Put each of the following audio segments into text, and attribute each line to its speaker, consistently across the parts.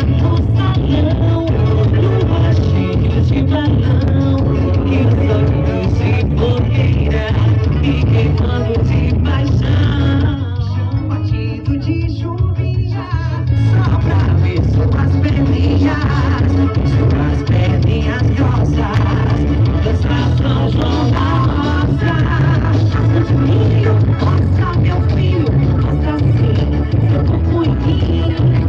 Speaker 1: no salão, lua cheia de balão, e os olhos de fogueira me queimando de paixão. Chão batido de chuvinha, só pra ver suas perninhas, suas perninhas grossas, dançar São João da Roça. Passa de milho, roça meu filho, roça sim, seu corpo em mim.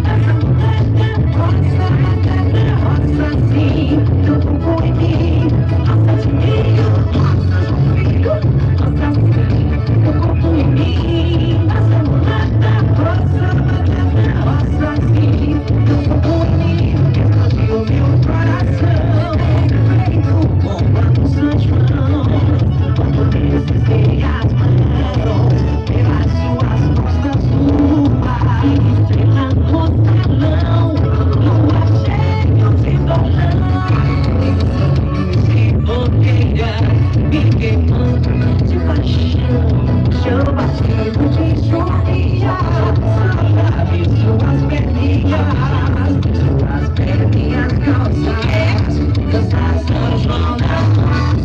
Speaker 1: Essa mulher é roça sim, seu corpo em mim. Roça de milho, roça meu filho, roça sim, seu corpo em mim. Essa mulher é roça sim, seu corpo em mim. Explodiu meu coração, feito bomba no São João. Quando deslizei as mãos pelas suas costas nuas, estrela no salão, lua cheia de balão, e sorriso de fogueira me queimando de paixão. Chão batido de chuvinha, só pra ver suas perninhas grossas, dançar São João da Roça.